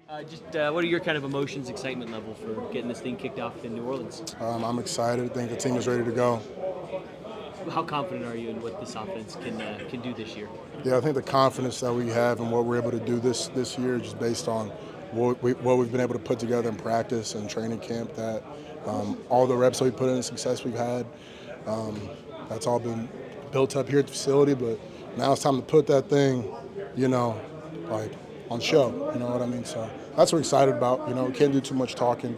What are your kind of emotions, excitement level for getting this thing kicked off in New Orleans? I'm excited. I think the team is ready to go. How confident are you in what this offense can do this year? Yeah, I think the confidence that we have and what we're able to do this year, just based on what we've been able to put together in practice and training camp, that all the reps that we put in, the success we've had, that's all been built up here at the facility. But now it's time to put that thing, you know, like on show. You know what I mean? So that's what we're excited about. You know, we can't do too much talking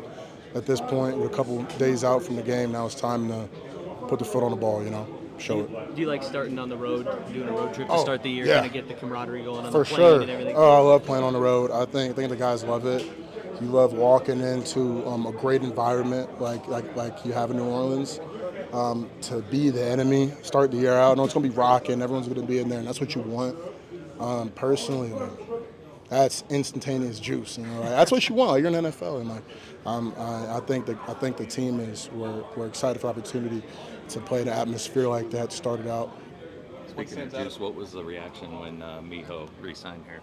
at this point. We're a couple days out from the game. Now it's time to put the foot on the ball. You know, show it. Do you like starting on the road, doing a road trip to Oh, start the year, yeah. kind of get the camaraderie going on For the plane sure. and everything? Oh, I love playing on the road. I think the guys love it. You love walking into a great environment like you have in New Orleans. To be the enemy, start the year out. I know it's going to be rocking. Everyone's going to be in there, and that's what you want. Personally, like, that's instantaneous juice. You know, like, that's what you want. Like, you're in the NFL, and like, I think the team we're excited for the opportunity to play the atmosphere like that. Started out. Speaking of juice, what was the reaction when Miho re-signed here?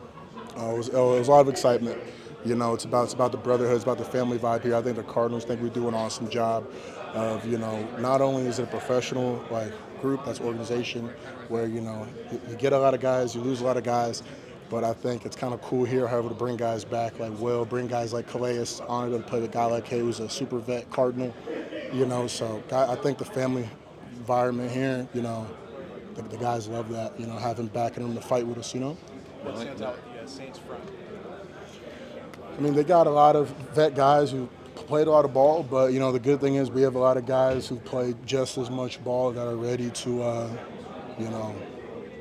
It was a lot of excitement. You know, it's about the brotherhood, it's about the family vibe here. I think the Cardinals think we do an awesome job of, you know, not only is it a professional like group, that's organization where, you know, you get a lot of guys, you lose a lot of guys, but I think it's kind of cool here, however, to bring guys back like Will, bring guys like Calais, honored to play with a guy like Hay, who's a super vet Cardinal, you know. So I think the family environment here, you know, the guys love that, you know, having backing them to fight with us, you know. What stands out with the Saints front? I mean, they got a lot of vet guys who played a lot of ball, but, you know, the good thing is we have a lot of guys who played just as much ball that are ready to, you know,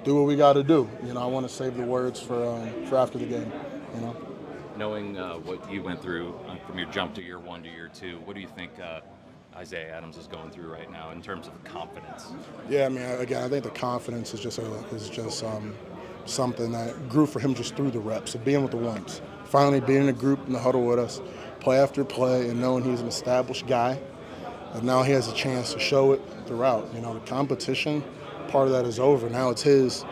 do what we got to do. You know, I want to save the words for after the game, you know. Knowing what you went through from your jump to year one to year two, what do you think Isaiah Adams is going through right now in terms of confidence? Yeah, I mean, again, I think the confidence is just something that grew for him just through the reps of being with the ones. Finally being in a group in the huddle with us, play after play, and knowing he's an established guy. And now he has a chance to show it throughout. You know, the competition part of that is over. Now it's his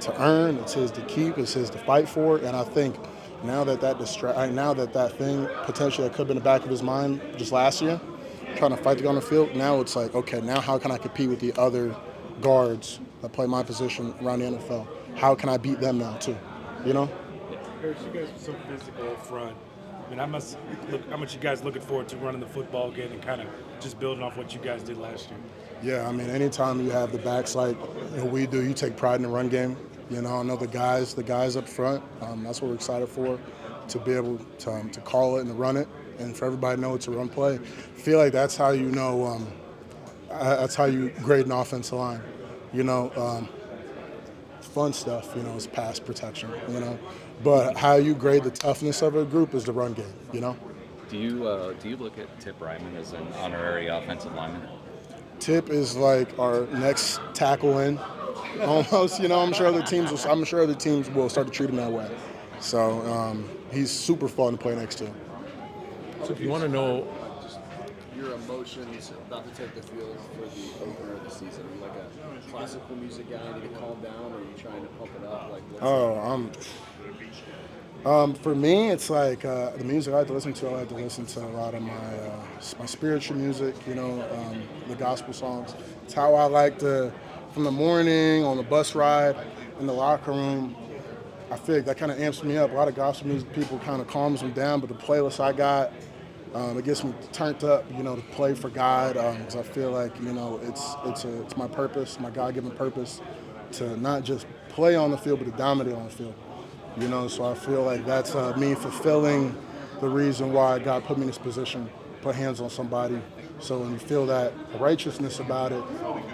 to earn, it's his to keep, it's his to fight for. And I think now that that thing potentially that could have been in the back of his mind just last year, trying to fight to go on the field, now it's like, okay, now how can I compete with the other guards that play my position around the NFL? How can I beat them now too? You know? Harris, you guys are so physical up front. I mean, how much you guys looking forward to running the football again and kind of just building off what you guys did last year? Yeah, I mean, anytime you have the backs like we do, you take pride in the run game. You know, I know the guys up front, that's what we're excited for, to be able to call it and to run it, and for everybody to know it's a run play. I feel like that's how you know, that's how you grade an offensive line. You know, fun stuff, you know, is pass protection, you know. But how you grade the toughness of a group is the run game, you know. Do you look at Tip Ryman as an honorary offensive lineman? Tip is like our next tackle in, almost. You know, I'm sure other teams will start to treat him that way. So he's super fun to play next to. So if you want to know Just your emotions about to take the field for the opener of the season. Are you like a classical music guy, need to calm down, or are you trying to pump it up? Like, for me, it's like the music I like to listen to. I like to listen to a lot of my spiritual music, you know, the gospel songs. It's how I like to, from the morning, on the bus ride, in the locker room. I feel like that kind of amps me up. A lot of gospel music people kind of calms me down, but the playlist I got, it gets me turned up, you know, to play for God, because I feel like, you know, it's my purpose, my God-given purpose, to not just play on the field, but to dominate on the field. You know, so I feel like that's me fulfilling the reason why God put me in this position, put hands on somebody. So when you feel that righteousness about it,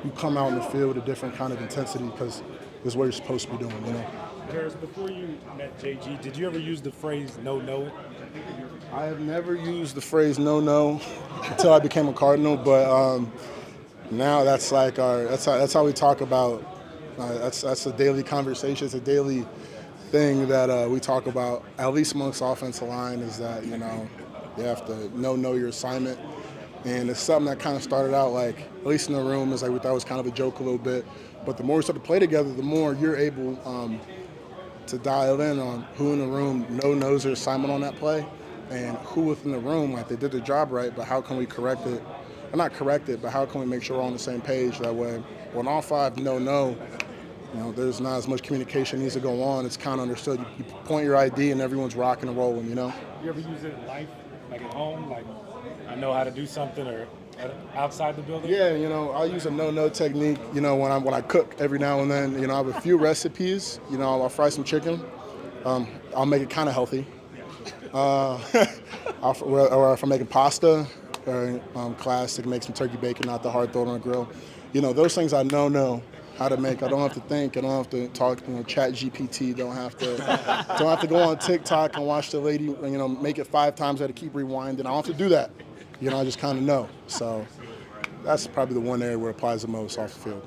you come out in the field with a different kind of intensity, because this is what you're supposed to be doing, you know. Harris, before you met JG, did you ever use the phrase "no, no"? I have never used the phrase "no" until I became a Cardinal, but now that's like that's how we talk about. That's a daily conversation. It's a daily thing that we talk about, at least amongst offensive line, is that, you know, you have to know your assignment. And it's something that kind of started out like, at least in the room, is like we thought it was kind of a joke a little bit. But the more we start to play together, the more you're able to dial in on who in the room knows there's assignment on that play, and who within the room, like, they did their job right, but how can we correct it? Or not correct it, but how can we make sure we're on the same page? That way, when all five know, there's not as much communication needs to go on. It's kind of understood. You point your ID and everyone's rocking and rolling, You ever use it in life, like at home? Like, I know how to do something, or outside the building? Yeah, I use a no technique, when I cook every now and then. I have a few recipes. I'll fry some chicken. I'll make it kind of healthy. Or if I'm making pasta, or classic, make some turkey bacon, not the hard throw on the grill. Those things I know how to make. I don't have to think. I don't have to talk. Chat GPT. Don't have to go on TikTok and watch the lady. Make it 5 times. I had to keep rewinding. I don't have to do that. I just kind of know. So that's probably the one area where it applies the most off the field.